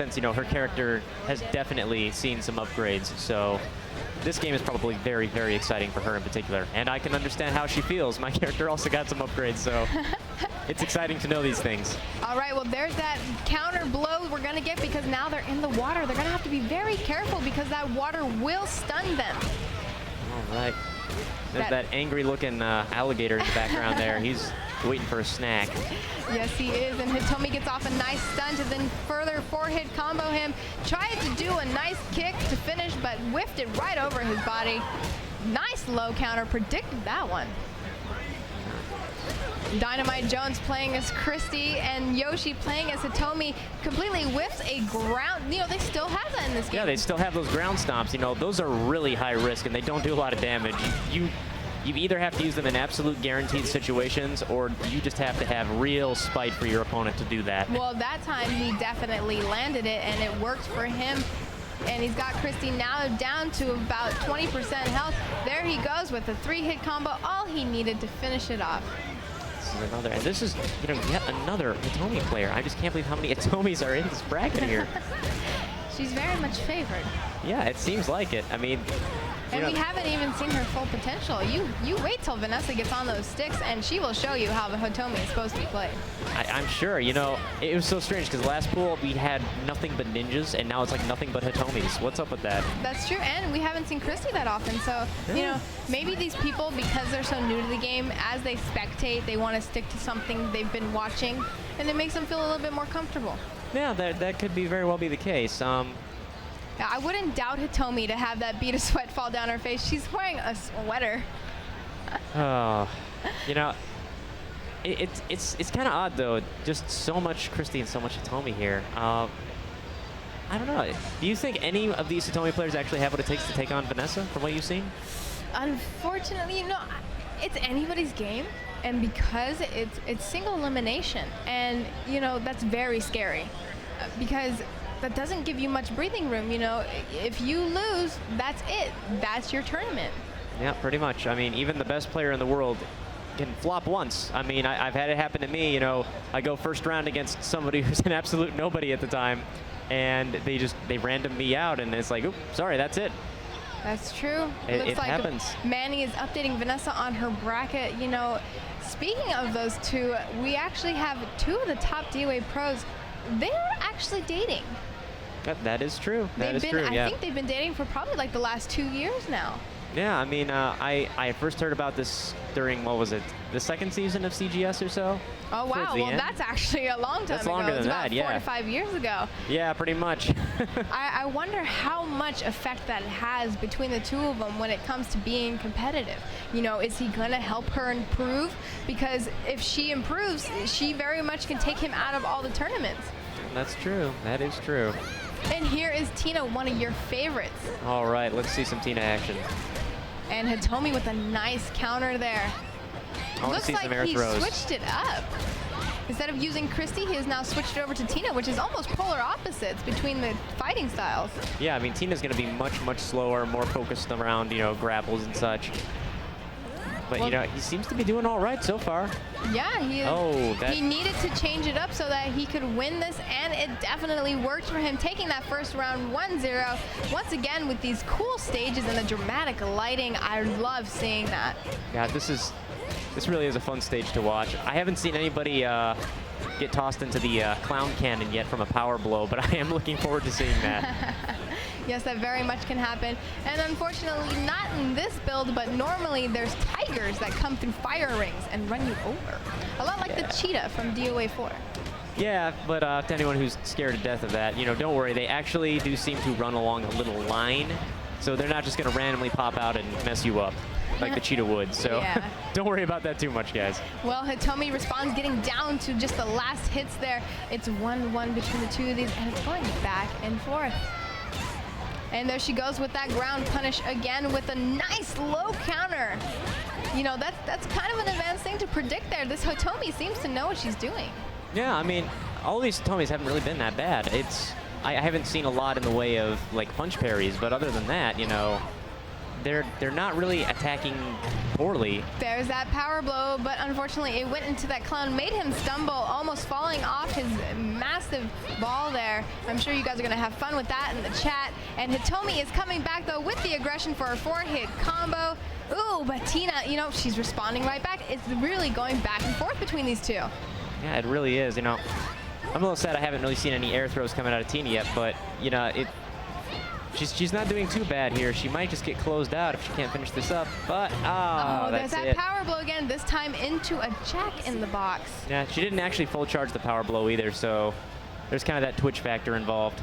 sense, you know, her character has definitely seen some upgrades. So this game is probably very, very exciting for her in particular. And I can understand how she feels. My character also got some upgrades, so it's exciting to know these things. All right, well, there's that counter blow we're going to get because now they're in the water. They're going to have to be very careful because that water will stun them. All right. There's that angry-looking alligator in the background there. He's waiting for a snack. Yes, he is, and Hitomi gets off a nice stun to then further 4-hit combo him. Tried to do a nice kick to finish, but whiffed it right over his body. Nice low counter, predicted that one. DynamiteJones playing as Christy and Yoshi playing as Hitomi completely whiffs a ground. You know, they still have that in this game. Yeah, they still have those ground stomps. You know, those are really high risk and they don't do a lot of damage. You either have to use them in absolute guaranteed situations or you just have to have real spite for your opponent to do that. Well, that time he definitely landed it and it worked for him. And he's got Christy now down to about 20% health. There he goes with a 3-hit combo, all he needed to finish it off. This is, you know, yet another Hitomi player. I just can't believe how many Hitomis are in this bracket here. She's very much favored. Yeah, it seems like it. I mean, and we haven't even seen her full potential. You wait till Vanessa gets on those sticks, and she will show you how the Hitomi is supposed to be played. I'm sure. You know, it was so strange because last pool we had nothing but ninjas, and now it's like nothing but Hitomis. What's up with that? That's true, and we haven't seen Christy that often. So, you know, maybe these people, because they're so new to the game, as they spectate, they want to stick to something they've been watching, and it makes them feel a little bit more comfortable. Yeah, that could be very well be the case. I wouldn't doubt Hitomi to have that bead of sweat fall down her face. She's wearing a sweater. Oh, you know, it's kind of odd though. Just so much Christy and so much Hitomi here. I don't know. Do you think any of these Hitomi players actually have what it takes to take on Vanessa, from what you've seen? Unfortunately, you know, it's anybody's game, and because it's single elimination, and you know that's very scary because that doesn't give you much breathing room. You know, if you lose, that's it. That's your tournament. Yeah, pretty much. I mean, even the best player in the world can flop once. I mean, I've had it happen to me. You know, I go first round against somebody who's an absolute nobody at the time, and they random me out, and it's like, oops, sorry, that's it. That's true. It like happens. Manny is updating Vanessa on her bracket. You know, speaking of those two, we actually have two of the top DOA pros. They're actually dating. That is true. That is true, yeah. I think they've been dating for probably like the last 2 years now. Yeah, I mean, I first heard about this during, what was it, the second season of CGS or so? Oh, wow. Well, that's actually a long time that's ago. Longer it was than about that, 4 to 5 years ago. Yeah, pretty much. I wonder how much effect that has between the two of them when it comes to being competitive. You know, is he going to help her improve? Because if she improves, she very much can take him out of all the tournaments. That's true. That is true. And here is Tina, one of your favorites. All right, let's see some Tina action. And Hitomi with a nice counter there. Looks like he switched it up. Instead of using Christy, he has now switched it over to Tina, which is almost polar opposites between the fighting styles. Yeah, I mean, Tina's going to be much, much slower, more focused around, you know, grapples and such. But, well, you know, he seems to be doing all right so far. Yeah, he is. Oh, he needed to change it up so that he could win this, and it definitely worked for him, taking that first round 1-0. Once again, with these cool stages and the dramatic lighting, I love seeing that. Yeah, this really is a fun stage to watch. I haven't seen anybody get tossed into the clown cannon yet from a power blow, but I am looking forward to seeing that. Yes, that very much can happen. And unfortunately, not in this build, but normally there's tigers that come through fire rings and run you over. A lot like the cheetah from DOA 4. Yeah, but to anyone who's scared to death of that, you know, don't worry. They actually do seem to run along a little line, so they're not just going to randomly pop out and mess you up like the cheetah would. So yeah. Don't worry about that too much, guys. Well, Hitomi responds, getting down to just the last hits there. It's 1-1 between the two of these, and it's going back and forth. And there she goes with that ground punish again with a nice low counter. You know, that's kind of an advanced thing to predict there. This Hitomi seems to know what she's doing. Yeah, I mean, all these Hitomis haven't really been that bad. I haven't seen a lot in the way of, like, punch parries, but other than that, you know, they're not really attacking poorly. There's that power blow, but unfortunately it went into that clown, made him stumble, almost falling off his massive ball there. I'm sure you guys are gonna have fun with that in the chat. And Hitomi is coming back though with the aggression for a 4-hit combo. Ooh, but Tina, you know, she's responding right back. It's really going back and forth between these two. Yeah, it really is. You know, I'm a little sad I haven't really seen any air throws coming out of Tina yet, but you know, she's not doing too bad here. She might just get closed out if she can't finish this up, but there's that's that it. power blow again, this time into a jack in the box. Yeah, she didn't actually full charge the power blow either, so there's kind of that twitch factor involved.